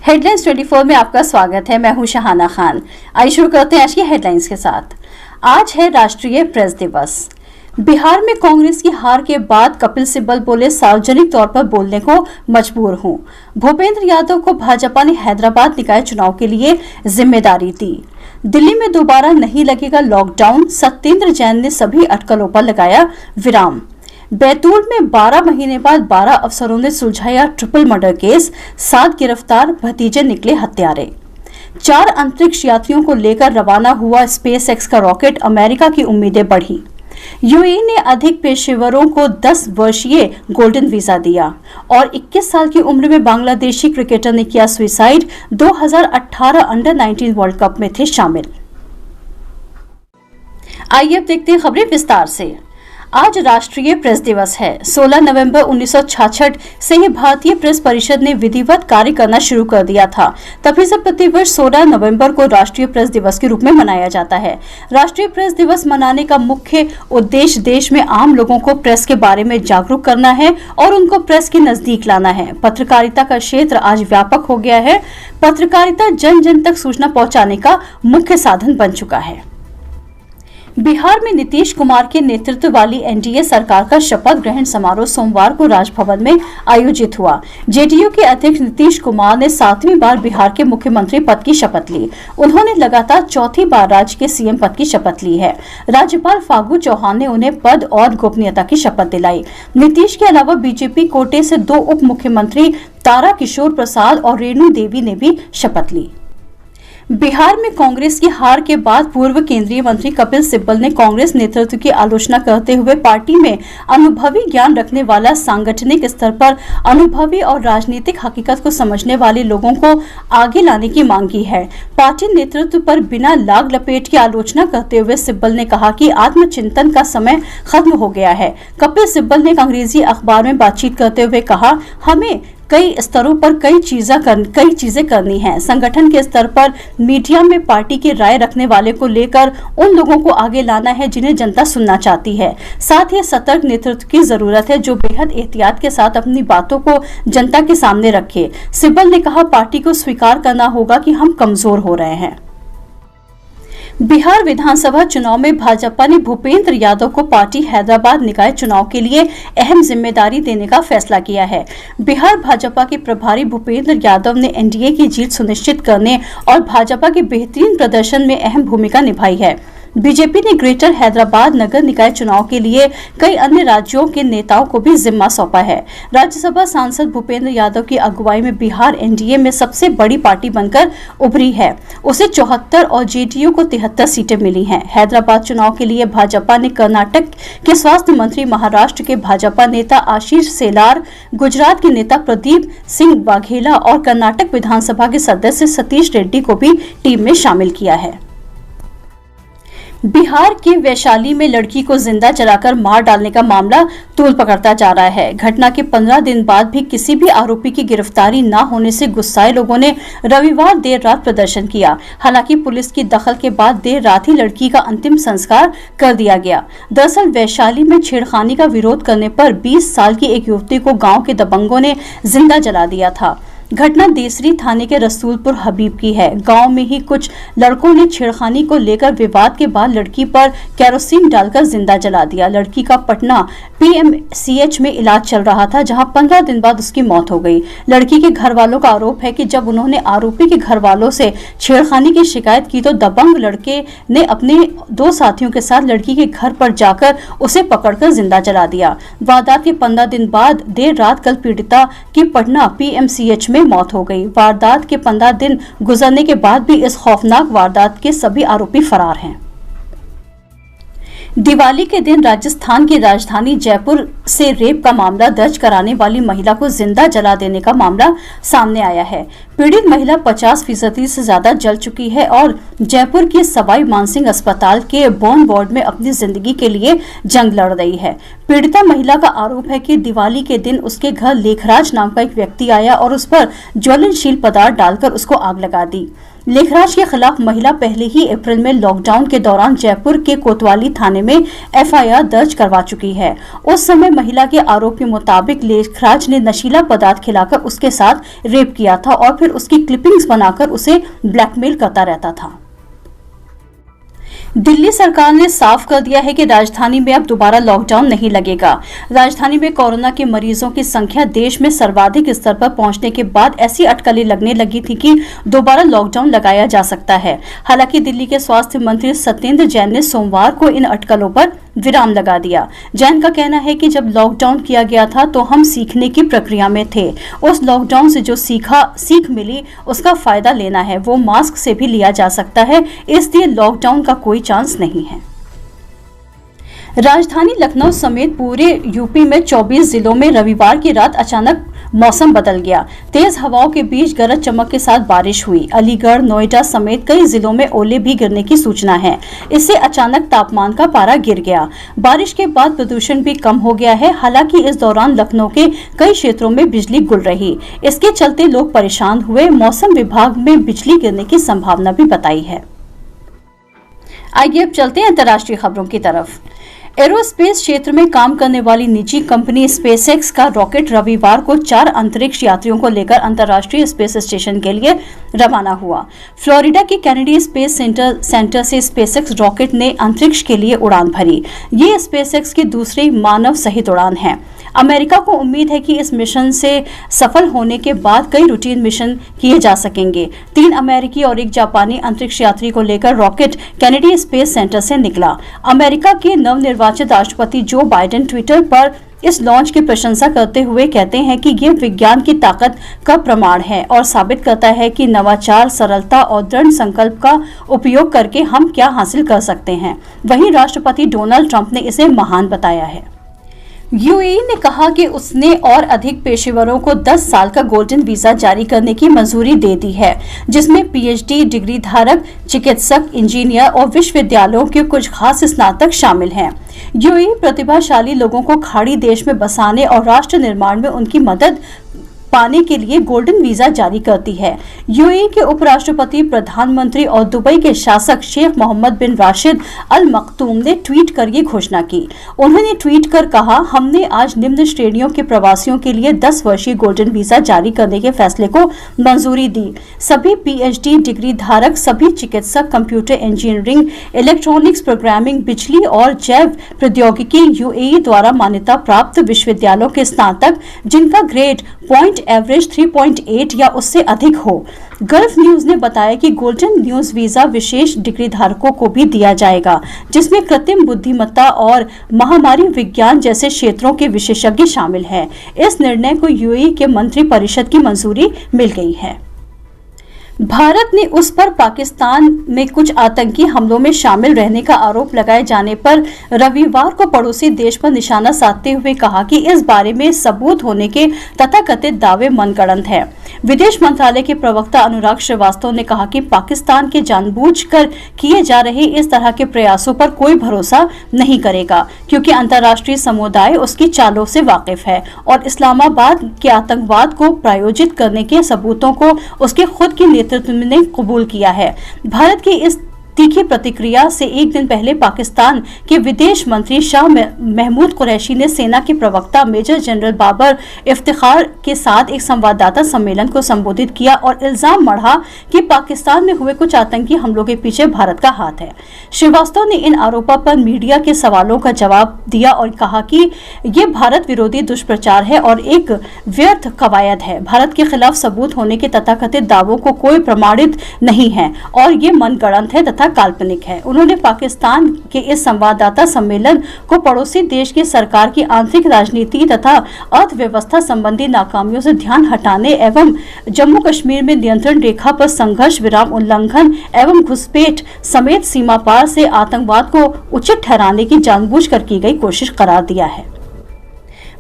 Headlines 24 में आपका स्वागत है। मैं हूं शहाना खान। आइए शुरू करते हैं आज की हेडलाइंस के साथ। आज है राष्ट्रीय प्रेस दिवस। बिहार में कांग्रेस की हार के बाद कपिल सिब्बल बोले, सार्वजनिक तौर पर बोलने को मजबूर हूं। भूपेंद्र यादव को भाजपा ने हैदराबाद निकाय चुनाव के लिए जिम्मेदारी दी। दिल्ली में दोबारा नहीं लगेगा लॉकडाउन, सत्येंद्र जैन ने सभी अटकलों पर लगाया विराम। बैतूल में 12 महीने बाद 12 अफसरों ने सुलझाया ट्रिपल मर्डर केस, 7 गिरफ्तार, भतीजे निकले हत्यारे। 4 अंतरिक्ष यात्रियों को लेकर रवाना हुआ स्पेस एक्स का रॉकेट, अमेरिका की उम्मीदें बढ़ी। यूएई ने अधिक पेशेवरों को 10 वर्षीय गोल्डन वीजा दिया और 21 साल की उम्र में बांग्लादेशी क्रिकेटर ने किया सुसाइड। 2018 अंडर 19 वर्ल्ड कप में थे शामिल। आइए अब देखते हैं खबरें विस्तार से। आज राष्ट्रीय प्रेस दिवस है। 16 नवंबर 1966 से ही भारतीय प्रेस परिषद ने विधिवत कार्य करना शुरू कर दिया था। तभी से प्रतिवर्ष 16 नवंबर को राष्ट्रीय प्रेस दिवस के रूप में मनाया जाता है। राष्ट्रीय प्रेस दिवस मनाने का मुख्य उद्देश्य देश में आम लोगों को प्रेस के बारे में जागरूक करना है और उनको प्रेस के नजदीक लाना है। पत्रकारिता का क्षेत्र आज व्यापक हो गया है। पत्रकारिता जन जन तक सूचना पहुंचाने का मुख्य साधन बन चुका है। बिहार में नीतीश कुमार के नेतृत्व वाली एनडीए सरकार का शपथ ग्रहण समारोह सोमवार को राजभवन में आयोजित हुआ। जेडीयू के अध्यक्ष नीतीश कुमार ने 7वीं बार बिहार के मुख्यमंत्री पद की शपथ ली। उन्होंने लगातार 4थी बार राज्य के सीएम पद की शपथ ली है। राज्यपाल फागू चौहान ने उन्हें पद और गोपनीयता की शपथ दिलाई। नीतीश के अलावा बीजेपी कोटे से 2 उप मुख्यमंत्री तारा किशोर प्रसाद और रेणु देवी ने भी शपथ ली। बिहार में कांग्रेस की हार के बाद पूर्व केंद्रीय मंत्री कपिल सिब्बल ने कांग्रेस नेतृत्व की आलोचना करते हुए पार्टी में अनुभवी ज्ञान रखने वाला, सांगठनिक स्तर पर अनुभवी और राजनीतिक हकीकत को समझने वाले लोगों को आगे लाने की मांग की है। पार्टी नेतृत्व पर बिना लाग लपेट की आलोचना करते हुए सिब्बल ने कहा कि आत्मचिंतन का समय खत्म हो गया है। कपिल सिब्बल ने एक अंग्रेजी अखबार में बातचीत करते हुए कहा, हमें कई स्तरों पर कई चीजें करनी हैं। संगठन के स्तर पर मीडिया में पार्टी की राय रखने वाले को लेकर उन लोगों को आगे लाना है जिन्हें जनता सुनना चाहती है। साथ ही सतर्क नेतृत्व की जरूरत है जो बेहद एहतियात के साथ अपनी बातों को जनता के सामने रखे। सिब्बल ने कहा, पार्टी को स्वीकार करना होगा कि हम कमजोर हो रहे हैं। बिहार विधानसभा चुनाव में भाजपा ने भूपेंद्र यादव को पार्टी हैदराबाद निकाय चुनाव के लिए अहम जिम्मेदारी देने का फैसला किया है। बिहार भाजपा के प्रभारी भूपेंद्र यादव ने एनडीए की जीत सुनिश्चित करने और भाजपा के बेहतरीन प्रदर्शन में अहम भूमिका निभाई है। बीजेपी ने ग्रेटर हैदराबाद नगर निकाय चुनाव के लिए कई अन्य राज्यों के नेताओं को भी जिम्मा सौंपा है। राज्यसभा सांसद भूपेंद्र यादव की अगुवाई में बिहार एनडीए में सबसे बड़ी पार्टी बनकर उभरी है। उसे 74 और जेडीयू को 73 सीटें मिली हैं। हैदराबाद चुनाव के लिए भाजपा ने कर्नाटक के स्वास्थ्य मंत्री, महाराष्ट्र के भाजपा नेता आशीष सेलार, गुजरात के नेता प्रदीप सिंह वाघेला और कर्नाटक विधानसभा के सदस्य सतीश रेड्डी को भी टीम में शामिल किया है। बिहार के वैशाली में लड़की को जिंदा जलाकर मार डालने का मामला तूल पकड़ता जा रहा है। घटना के 15 दिन बाद भी किसी भी आरोपी की गिरफ्तारी न होने से गुस्साए लोगों ने रविवार देर रात प्रदर्शन किया। हालांकि पुलिस की दखल के बाद देर रात ही लड़की का अंतिम संस्कार कर दिया गया। दरअसल वैशाली में छेड़खानी का विरोध करने पर 20 साल की एक युवती को गाँव के दबंगों ने जिंदा जला दिया था। घटना देसरी थाने के रसूलपुर हबीब की है। गांव में ही कुछ लड़कों ने छेड़खानी को लेकर विवाद के बाद लड़की पर केरोसिन डालकर जिंदा जला दिया। लड़की का पटना पीएमसीएच में इलाज चल रहा था, जहां 15 दिन बाद उसकी मौत हो गई। लड़की के घर वालों का आरोप है कि जब उन्होंने आरोपी के घर वालों से छेड़खानी की शिकायत की तो दबंग लड़के ने अपने 2 साथियों के साथ लड़की के घर पर जाकर उसे पकड़कर जिंदा जला दिया। वारदात के 15 दिन बाद देर रात कल पीड़िता की पटना पीएमसीएच में मौत हो गई। वारदात के 15 दिन गुजरने के बाद भी इस खौफनाक वारदात के सभी आरोपी फरार हैं। दिवाली के दिन राजस्थान की राजधानी जयपुर से रेप का मामला दर्ज कराने वाली महिला को जिंदा जला देने का मामला सामने आया है। पीड़ित महिला 50% से ज्यादा जल चुकी है और जयपुर के सवाई मानसिंह अस्पताल के बर्न वार्ड में अपनी जिंदगी के लिए जंग लड़ रही है। पीड़िता महिला का आरोप है कि दिवाली के दिन उसके घर लेखराज नाम का एक व्यक्ति आया और उस पर ज्वलनशील पदार्थ डालकर उसको आग लगा दी। लेखराज के खिलाफ महिला पहले ही अप्रैल में लॉकडाउन के दौरान जयपुर के कोतवाली थाने में एफआईआर दर्ज करवा चुकी है। उस समय महिला के आरोप के मुताबिक लेखराज ने नशीला पदार्थ खिलाकर उसके साथ रेप किया था और फिर उसकी क्लिपिंग्स बनाकर उसे ब्लैकमेल करता रहता था। दिल्ली सरकार ने साफ कर दिया है कि राजधानी में अब दोबारा लॉकडाउन नहीं लगेगा। राजधानी में कोरोना के मरीजों की संख्या देश में सर्वाधिक स्तर पर पहुंचने के बाद ऐसी अटकलें लगने लगी थी कि दोबारा लॉकडाउन लगाया जा सकता है। हालांकि दिल्ली के स्वास्थ्य मंत्री सत्येंद्र जैन ने सोमवार को इन अटकलों पर विराम लगा दिया। जैन का कहना है कि जब लॉकडाउन किया गया था तो हम सीखने की प्रक्रिया में थे। उस लॉकडाउन से जो सीख मिली उसका फायदा लेना है। वो मास्क से भी लिया जा सकता है, इसलिए लॉकडाउन का कोई चांस नहीं है। राजधानी लखनऊ समेत पूरे यूपी में 24 जिलों में रविवार की रात अचानक मौसम बदल गया। तेज हवाओं के बीच गरज चमक के साथ बारिश हुई। अलीगढ़, नोएडा समेत कई जिलों में ओले भी गिरने की सूचना है। इससे अचानक तापमान का पारा गिर गया। बारिश के बाद प्रदूषण भी कम हो गया है। हालांकि इस दौरान लखनऊ के कई क्षेत्रों में बिजली गुल रही। इसके चलते लोग परेशान हुए। मौसम विभाग में बिजली गिरने की संभावना भी बताई है। आइए अब चलते हैं अंतर्राष्ट्रीय खबरों की तरफ। एरोस्पेस क्षेत्र में काम करने वाली निजी कंपनी स्पेसएक्स का रॉकेट रविवार को 4 अंतरिक्ष यात्रियों को लेकर अंतर्राष्ट्रीय स्पेस स्टेशन के लिए रवाना हुआ। फ्लोरिडा के कैनेडी स्पेस सेंटर से स्पेसएक्स रॉकेट ने अंतरिक्ष के लिए उड़ान भरी। ये स्पेसएक्स की दूसरी मानव सहित उड़ान है। अमेरिका को उम्मीद है कि इस मिशन से सफल होने के बाद कई रूटीन मिशन किए जा सकेंगे। 3 अमेरिकी और 1 जापानी अंतरिक्ष यात्री को लेकर रॉकेट कैनेडी स्पेस सेंटर से निकला। अमेरिका के नवनिर्वाचित राष्ट्रपति जो बाइडेन ट्विटर पर इस लॉन्च की प्रशंसा करते हुए कहते हैं कि ये विज्ञान की ताकत का प्रमाण है और साबित करता है कि नवाचार, सरलता और दृढ़ संकल्प का उपयोग करके हम क्या हासिल कर सकते हैं। वहीं राष्ट्रपति डोनाल्ड ट्रंप ने इसे महान बताया है। यूएई ने कहा कि उसने और अधिक पेशेवरों को 10 साल का गोल्डन वीजा जारी करने की मंजूरी दे दी है, जिसमें पीएचडी डिग्री धारक, चिकित्सक, इंजीनियर और विश्वविद्यालयों के कुछ खास स्नातक शामिल हैं। यूएई प्रतिभाशाली लोगों को खाड़ी देश में बसाने और राष्ट्र निर्माण में उनकी मदद पाने के लिए गोल्डन वीजा जारी करती है। यूएई के उपराष्ट्रपति, प्रधानमंत्री और दुबई के शासक शेख मोहम्मद बिन राशिद अल मखतूम ने ट्वीट कर ये घोषणा की। उन्होंने ट्वीट कर कहा, हमने आज निम्न श्रेणियों के प्रवासियों के लिए 10 वर्षीय गोल्डन वीजा जारी करने के फैसले को मंजूरी दी। सभी पीएचडी डिग्री धारक, सभी चिकित्सक, कंप्यूटर इंजीनियरिंग, इलेक्ट्रॉनिक्स, प्रोग्रामिंग, बिजली और जैव प्रौद्योगिकी यूएई द्वारा मान्यता प्राप्त विश्वविद्यालयों के स्नातक जिनका ग्रेड पॉइंट एवरेज 3.8 या उससे अधिक हो। गल्फ न्यूज ने बताया कि गोल्डन न्यूज वीजा विशेष डिग्री धारकों को भी दिया जाएगा, जिसमें कृत्रिम बुद्धिमत्ता और महामारी विज्ञान जैसे क्षेत्रों के विशेषज्ञ शामिल हैं। इस निर्णय को यूएई के मंत्री परिषद की मंजूरी मिल गई है। भारत ने उस पर पाकिस्तान में कुछ आतंकी हमलों में शामिल रहने का आरोप लगाए जाने पर रविवार को पड़ोसी देश पर निशाना साधते हुए कहा कि इस बारे में सबूत होने के तथाकथित दावे मनगढ़ंत हैं। विदेश मंत्रालय के प्रवक्ता अनुराग श्रीवास्तव ने कहा कि पाकिस्तान के जानबूझकर किए जा रहे इस तरह के प्रयासों पर कोई भरोसा नहीं करेगा, क्योंकि अंतर्राष्ट्रीय समुदाय उसकी चालों से वाकिफ है और इस्लामाबाद के आतंकवाद को प्रायोजित करने के सबूतों को उसके खुद की नेतृत्व ने कबूल किया है। भारत की इस तीखी प्रतिक्रिया से एक दिन पहले पाकिस्तान के विदेश मंत्री शाह महमूद कुरैशी ने सेना के प्रवक्ता मेजर जनरल बाबर इफ्तिखार के साथ एक संवाददाता सम्मेलन को संबोधित किया और इल्जाम मढ़ा कि पाकिस्तान में हुए कुछ आतंकी हमलों के पीछे भारत का हाथ है। श्रीवास्तव ने इन आरोपों पर मीडिया के सवालों का जवाब दिया और कहा कि ये भारत विरोधी दुष्प्रचार है और एक व्यर्थ कवायद है। भारत के खिलाफ सबूत होने के तथाकथित दावों को कोई प्रमाणित नहीं है और ये मनगढ़ंत है तथा काल्पनिक है। उन्होंने पाकिस्तान के इस संवाददाता सम्मेलन को पड़ोसी देश की सरकार की आंतरिक राजनीति तथा अर्थव्यवस्था संबंधी नाकामियों से ध्यान हटाने एवं जम्मू कश्मीर में नियंत्रण रेखा पर संघर्ष विराम उल्लंघन एवं घुसपैठ समेत सीमा पार से आतंकवाद को उचित ठहराने की जानबूझकर की गई कोशिश करार दिया है।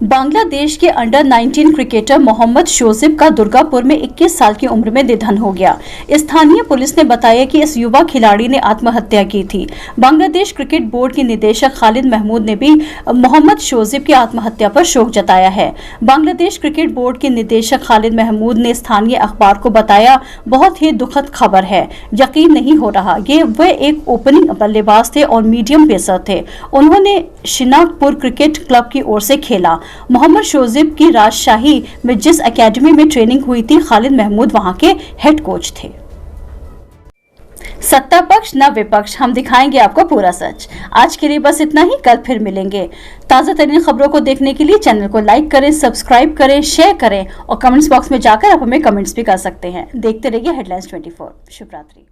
बांग्लादेश के अंडर 19 क्रिकेटर मोहम्मद शोजिब का दुर्गापुर में 21 साल की उम्र में निधन हो गया। स्थानीय पुलिस ने बताया कि इस युवा खिलाड़ी ने आत्महत्या की थी। बांग्लादेश क्रिकेट बोर्ड के निदेशक खालिद महमूद ने भी मोहम्मद शोजिब की आत्महत्या पर शोक जताया है। बांग्लादेश क्रिकेट बोर्ड के निदेशक खालिद महमूद ने स्थानीय अखबार को बताया, बहुत ही दुखद खबर है, यकीन नहीं हो रहा। वे एक ओपनिंग बल्लेबाज थे और मीडियम पेसर थे। उन्होंने शिनागपुर क्रिकेट क्लब की ओर से खेला। मोहम्मद शोजिब की राजशाही में जिस एकेडमी में ट्रेनिंग हुई थी, खालिद महमूद वहां के हेड कोच थे। सत्ता पक्ष न विपक्ष, हम दिखाएंगे आपको पूरा सच। आज के लिए बस इतना ही, कल फिर मिलेंगे। ताजा तरीन खबरों को देखने के लिए चैनल को लाइक करें, सब्सक्राइब करें, शेयर करें और कमेंट्स बॉक्स में जाकर आप हमें कमेंट्स भी कर सकते हैं। देखते रहिए हेडलाइंस 24। शुभ रात्रि।